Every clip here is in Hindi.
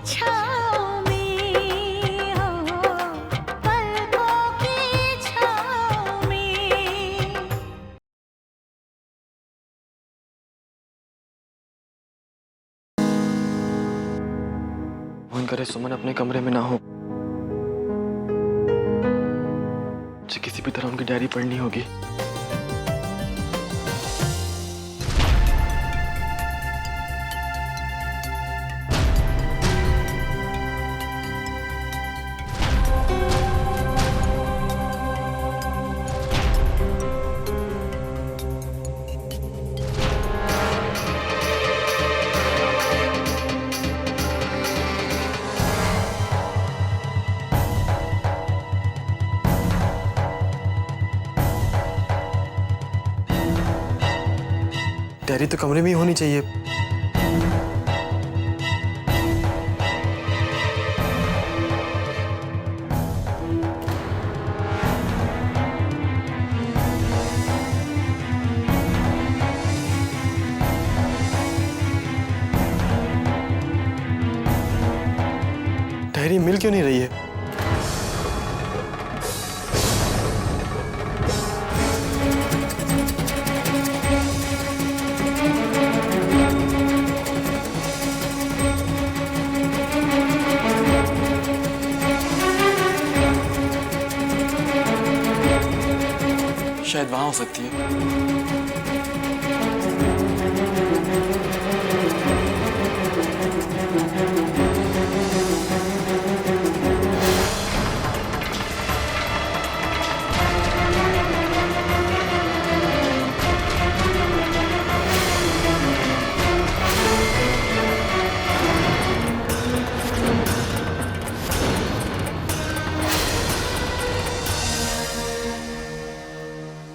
छाँव में हो, पलकों की छाँव में। भगवान करे सुमन अपने कमरे में ना हो। मुझे किसी भी तरह उनकी डायरी पढ़नी होगी। डायरी तो कमरे में ही होनी चाहिए। डायरी मिल क्यों नहीं रही है? शायद वहां हो सकती है।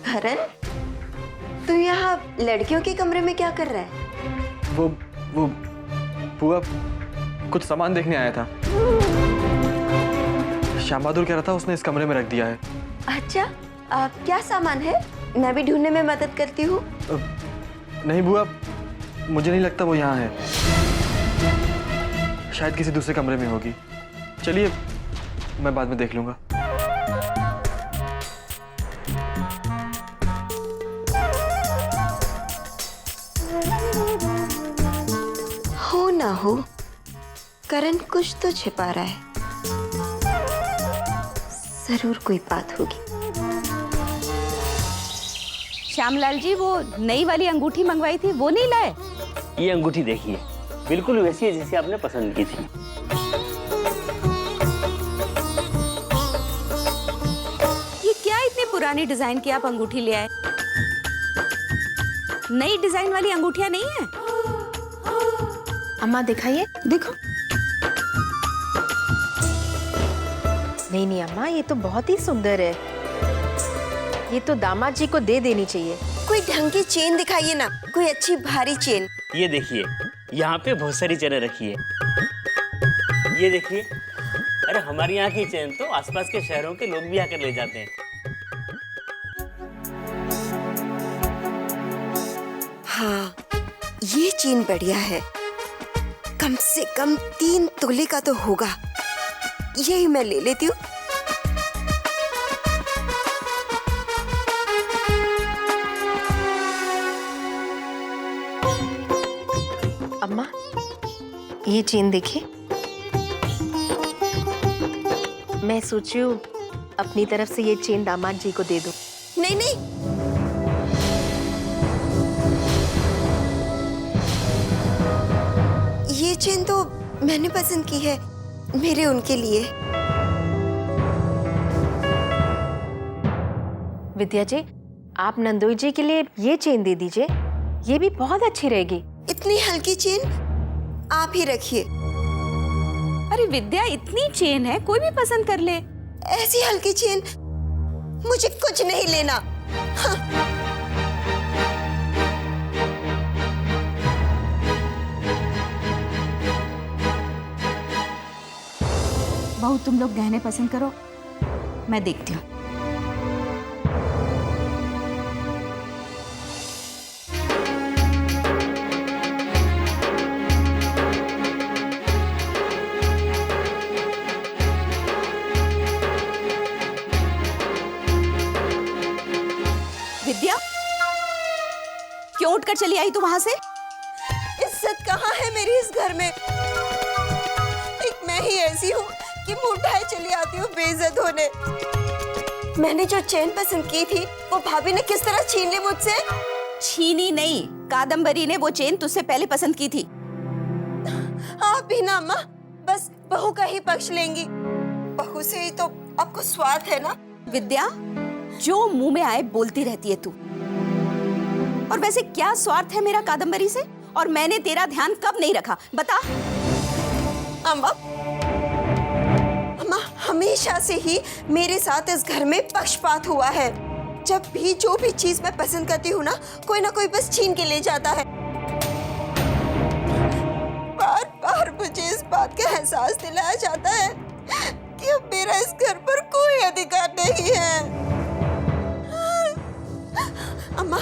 हरन, तू यहाँ लड़कियों के कमरे में क्या कर रहा है? वो बुआ कुछ सामान देखने आया था। श्याम बहादुर कह रहा था उसने इस कमरे में रख दिया है। अच्छा, क्या सामान है? मैं भी ढूंढने में मदद करती हूँ। नहीं बुआ, मुझे नहीं लगता वो यहाँ है। शायद किसी दूसरे कमरे में होगी। चलिए, मैं बाद में देख लूंगा। हो ना हो, करण कुछ तो छिपा रहा है। जरूर कोई बात होगी। श्यामलाल जी, वो नई वाली अंगूठी मंगवाई थी, वो नहीं लाए? ये अंगूठी देखिए, बिल्कुल वैसी है जैसी आपने पसंद की थी। ये क्या इतनी पुरानी डिजाइन की आप अंगूठी ले आए? नई डिजाइन वाली अंगूठियां नहीं है? अम्मा दिखाइए। देखो। नहीं नहीं अम्मा, ये तो बहुत ही सुंदर है। ये तो दामाद जी को दे देनी चाहिए। कोई ढंग की चेन दिखाइए ना, कोई अच्छी भारी चेन। ये देखिए, यहाँ पे बहुत सारी चेनें रखी है। ये देखिए, अरे हमारे यहाँ की चेन तो आसपास के शहरों के लोग भी आकर ले जाते हैं। हाँ, ये चेन बढ़िया है। कम से कम 3 तोले का तो होगा। यही मैं ले लेती हूँ। अम्मा, ये चेन देखिए। मैं सोची हूँ अपनी तरफ से ये चेन दामाद जी को दे दूँ। नहीं नहीं, ये चेन तो मैंने पसंद की है, मेरे उनके लिए। विद्या जी, आप नंदोई जी के लिए ये चेन दे दीजिए। ये भी बहुत अच्छी रहेगी। इतनी हल्की चेन आप ही रखिए। अरे विद्या, इतनी चेन है, कोई भी पसंद कर ले। ऐसी हल्की चेन मुझे कुछ नहीं लेना। हाँ। बहू, तुम लोग गहने पसंद करो, मैं देखती हूँ। कर चली आई तू वहां से? इज्जत कहाँ है मेरी इस घर में? एक मैं ही ऐसी हूँ कि मुंह उठाए चली आती हूँ बेइज्जत होने। मैंने जो चेन पसंद की थी वो भाभी ने किस तरह छीन ली मुझसे। छीनी नहीं, कादम्बरी ने वो चेन तुझसे पहले पसंद की थी। आप भी ना अम्मा बस बहू का ही पक्ष लेंगी। बहू से ही तो आपको स्वार्थ है ना। विद्या, जो मुंह में आए बोलती रहती है तू। और वैसे क्या स्वार्थ है मेरा कादम्बरी से? और मैंने तेरा ध्यान कब नहीं रखा बता? अम्मा अम्मा हमेशा से ही मेरे साथ इस घर में पक्षपात हुआ है। जब भी जो भी चीज मैं पसंद करती हूँ ना कोई बस छीन के ले जाता है। बार बार मुझे इस बात का एहसास दिलाया जाता है कि अब मेरा इस घर पर कोई अधिकार नहीं है। अम्मा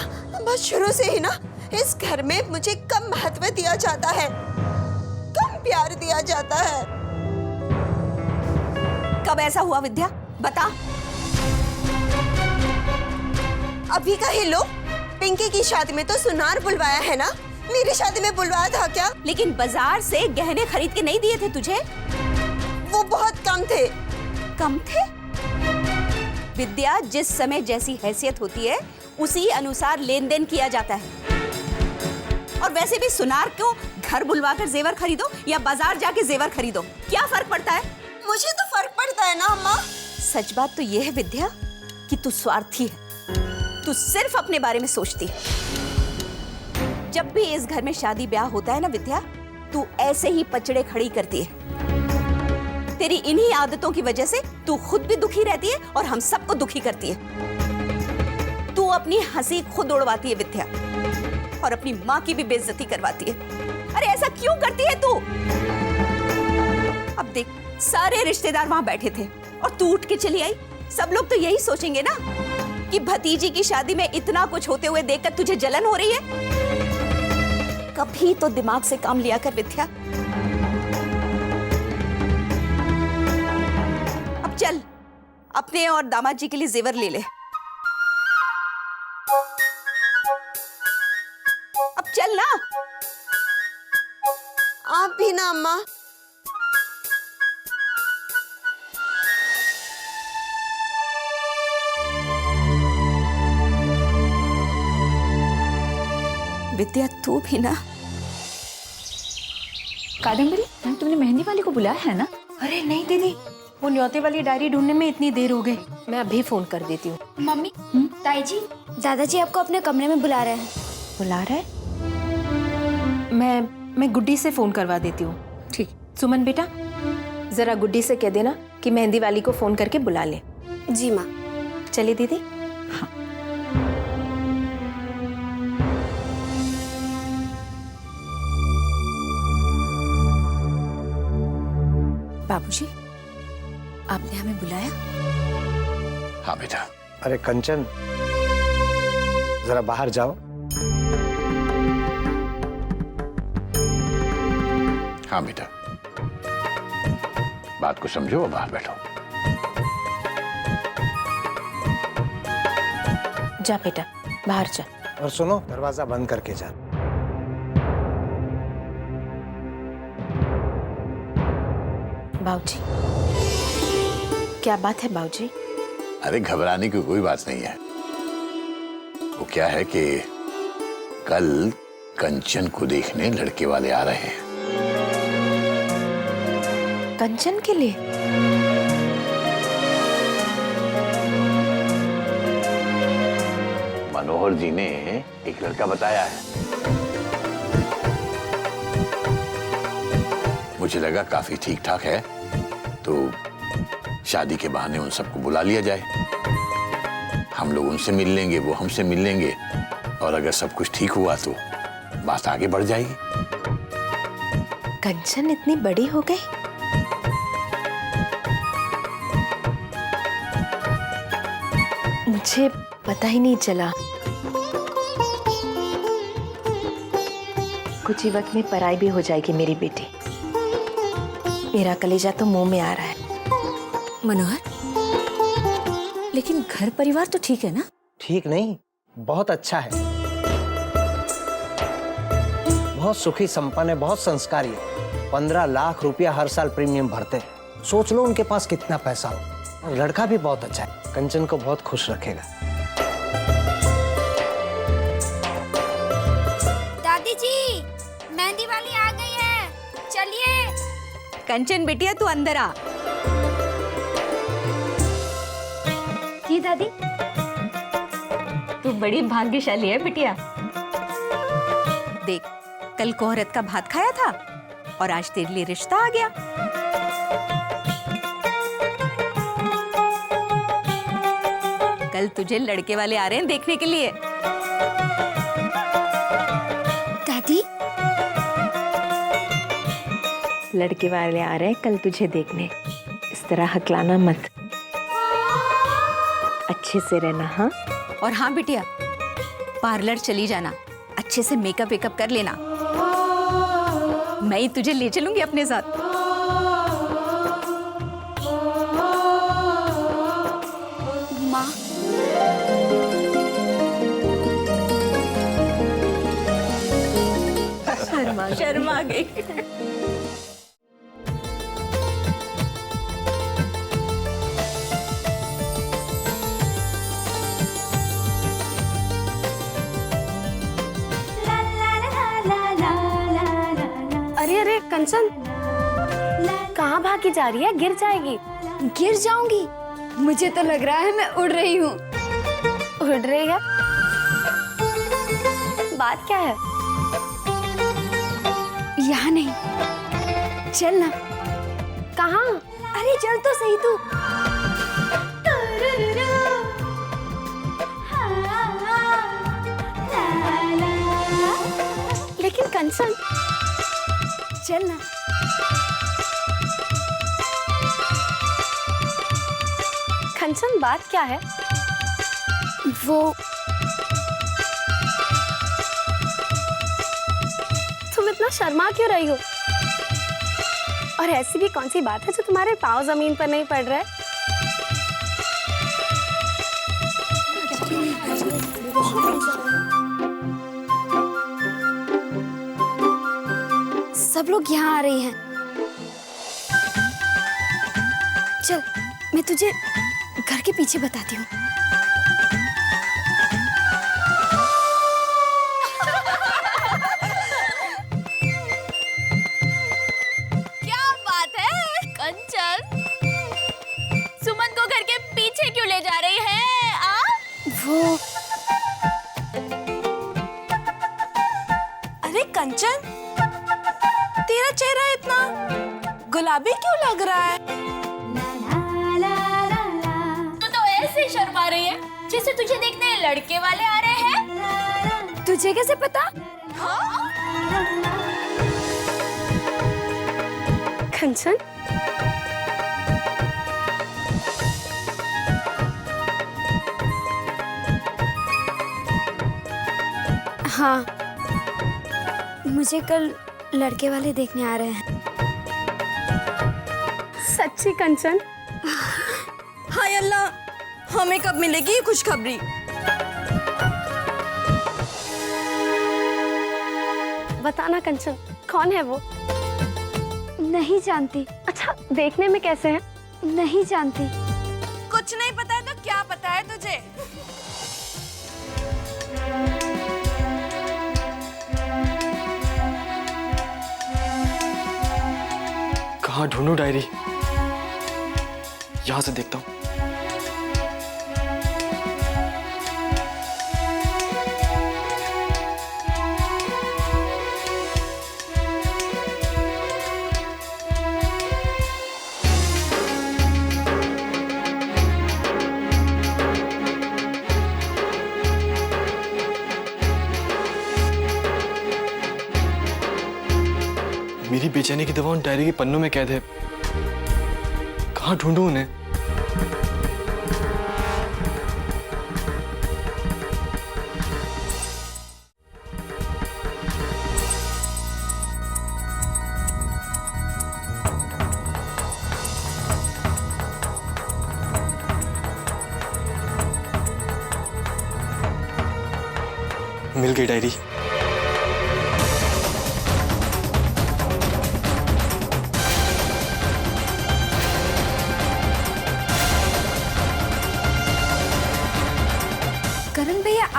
शुरू से ही ना इस घर में मुझे कम महत्व दिया जाता है, कम प्यार दिया जाता है। कब ऐसा हुआ विद्या, बता? अभी का ही लो, पिंकी की शादी में तो सुनार बुलवाया है ना, मेरी शादी में बुलवाया था क्या? लेकिन बाजार से गहने खरीद के नहीं दिए थे तुझे? वो बहुत कम थे। कम थे? विद्या, जिस समय जैसी हैसियत होती है उसी अनुसार लेन देन किया जाता है। और वैसे भी सुनार को घर बुलवाकर जेवर खरीदो या बाजार जाके जेवर खरीदो, क्या फर्क पड़ता है? मुझे तो फर्क पड़ता है ना अम्मा। सच बात तो ये है विद्या कि तू स्वार्थी है। तू सिर्फ अपने बारे में सोचती है। जब भी इस घर में शादी ब्याह होता है ना विद्या, तू ऐसे ही पचड़े खड़ी करती है। तेरी इन्हीं आदतों की वजह से तू खुद भी दुखी रहती है और हम सबको दुखी करती है। तू अपनी हंसी खुद उड़वाती है विद्या, और अपनी माँ की भी बेइज्जती करवाती है। अरे ऐसा क्यों करती है तू? अब देख, सारे रिश्तेदार वहां बैठे थे और तू उठ के चली आई। सब लोग तो यही सोचेंगे ना कि भतीजी की शादी में इतना कुछ होते हुए देखकर तुझे जलन हो रही है। कभी तो दिमाग से काम लिया कर विद्या। अब चल, अपने और दामाद जी के लिए जेवर ले ले। अब चल ना। आप भी ना अम्मा। विद्या, तू भी ना। कादम्बरी, तुमने मेहंदी वाली को बुलाया है ना? अरे नहीं दीदी, वो न्योते वाली डायरी ढूंढने में इतनी देर हो गई। मैं अभी फोन कर देती हूँ। मम्मी, ताई जी, दादाजी आपको अपने कमरे में बुला रहे हैं। बुला रहा है? मैं गुड्डी से फोन करवा देती हूँ। ठीक। सुमन बेटा, जरा गुड्डी से कह देना कि मेहंदी वाली को फोन करके बुला ले। जी माँ। चलिए दीदी। हाँ। बाबूजी, आपने हमें बुलाया? हाँ बेटा। अरे कंचन, जरा बाहर जाओ। हाँ बेटा, बात को समझो और बाहर बैठो। जा बेटा, बाहर जा। और सुनो, दरवाजा बंद करके जा। बाबूजी, क्या बात है बाबूजी? अरे घबराने की कोई बात नहीं है। वो क्या है कि कल कंचन को देखने लड़के वाले आ रहे हैं। कंचन के लिए? मनोहर जी ने एक लड़का बताया है। मुझे लगा काफी ठीक ठाक है, तो शादी के बहाने उन सबको बुला लिया जाए। हम लोग उनसे मिल लेंगे, वो हमसे मिल लेंगे, और अगर सब कुछ ठीक हुआ तो बात आगे बढ़ जाएगी। कंचन इतनी बड़ी हो गई? मुझे पता ही नहीं चला। कुछ ही वक्त में पराई भी हो जाएगी मेरी बेटी। मेरा कलेजा तो मुंह में आ रहा है। मनोहर, लेकिन घर परिवार तो ठीक है ना? ठीक नहीं, बहुत अच्छा है। बहुत सुखी संपन्न है, बहुत संस्कारी है। 15 लाख रुपया हर साल प्रीमियम भरते हैं। सोच लो उनके पास कितना पैसा हो। और लड़का भी बहुत अच्छा है, कंचन को बहुत खुश रखेगा। दादी जी, मेहंदी वाली आ गई है, चलिए। कंचन बिटिया तू अंदर आ। जी दादी। तू बड़ी भाग्यशाली है बिटिया। देख, कल कोहरत का भात खाया था और आज तेरे लिए रिश्ता आ गया। कल तुझे लड़के वाले आ रहे हैं देखने के लिए। दादी, लड़के वाले आ रहे हैं कल तुझे देखने। इस तरह हकलाना मत, अच्छे से रहना। हाँ, और हाँ बिटिया, पार्लर चली जाना, अच्छे से मेकअप वेकअप कर लेना। मैं ही तुझे ले चलूंगी अपने साथ। माँ, शर्मा गई। अरे अरे कंचन, कहाँ भागी जा रही है? गिर जाएगी। गिर जाऊंगी? मुझे तो लग रहा है मैं उड़ रही हूँ। उड़ रही है? बात क्या है? यहाँ नहीं, चल ना। कहाँ? अरे चल तो सही तू। लेकिन कंचन, चल ना। कंचन, बात क्या है? वो तुम इतना शर्मा क्यों रही हो? और ऐसी भी कौन सी बात है जो तुम्हारे पाँव जमीन पर नहीं पड़ रहा है? सब लोग यहाँ आ रहे हैं। चल, मैं तुझे घर के पीछे बताती हूँ। क्या बात है कंचन, सुमन को घर के पीछे क्यों ले जा रही है? वो अरे कंचन, तेरा चेहरा इतना गुलाबी क्यों लग रहा है? तू तो ऐसे शर्मा रही है जैसे तुझे देखने लड़के वाले आ रहे हैं। तुझे कैसे पता? कंचन, हाँ, मुझे कल लड़के वाले देखने आ रहे हैं। सच्ची कंचन? हाय अल्लाह, हमें कब मिलेगी ये खुशखबरी? बताना कंचन, कौन है वो? नहीं जानती। अच्छा, देखने में कैसे हैं? नहीं जानती। कुछ नहीं पता है तो क्या पता है तुझे? कहाँ ढूंढूं डायरी? यहां से देखता हूँ। मेरी बेचैनी की दवा उन डायरी के पन्नों में कैद है। कहाँ ढूंढूं उन्हें? मिल गई डायरी।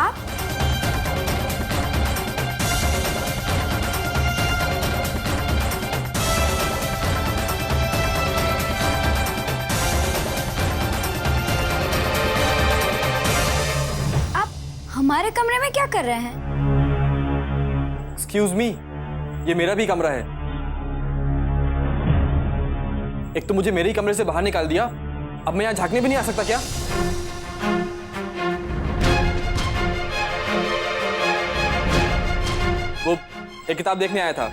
आप? आप हमारे कमरे में क्या कर रहे हैं? एक्सक्यूज मी, ये मेरा भी कमरा है। एक तो मुझे मेरे ही कमरे से बाहर निकाल दिया, अब मैं यहाँ झांकने भी नहीं आ सकता क्या? वो एक किताब देखने आया था,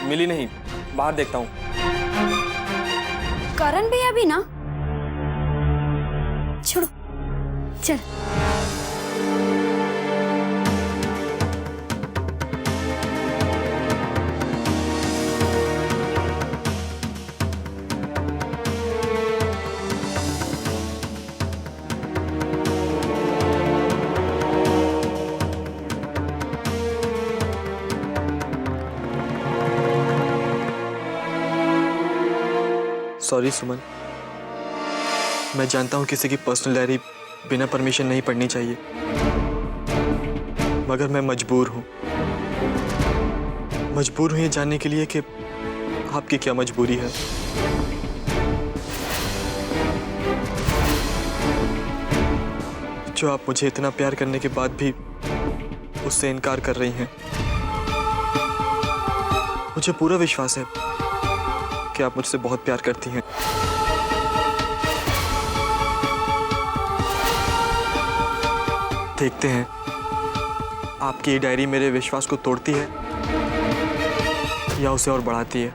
मिली नहीं, बाहर देखता हूँ। करण भैया भी ना? छोड़ो, चल। सॉरी सुमन, मैं जानता हूँ किसी की पर्सनल डायरी बिना परमिशन नहीं पढ़नी चाहिए, मगर मैं मजबूर हूँ ये जानने के लिए कि आपकी क्या मजबूरी है। जो आप मुझे इतना प्यार करने के बाद भी उससे इनकार कर रही हैं। मुझे पूरा विश्वास है कि आप मुझसे बहुत प्यार करती हैं। देखते हैं आपकी ये डायरी मेरे विश्वास को तोड़ती है या उसे और बढ़ाती है।